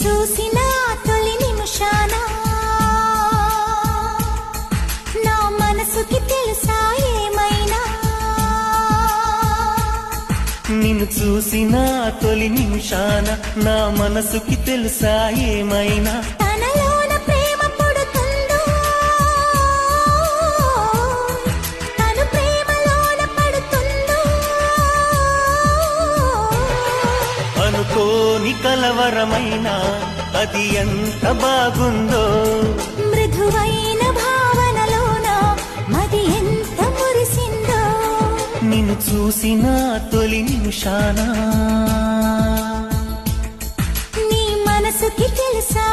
చూసిన తొలి నిమిషాన నా మనసుకి తెలుసా ఏమైనా నిన్ను చూసిన తొలి నిమిషాన నా మనసుకి తెలుసా ఏమైనా తనలోన ప్రేమ పుడుతుందో తను ప్రేమలోన పడుతుందో అనుకోని కలవరమైన అది ఎంత బాగుందో మృదువైన భావనలోన మది ఎంత మురిసిందో నిన్ను చూసిన తొలి నిమిషాన నీ మనసుకి తెలుసా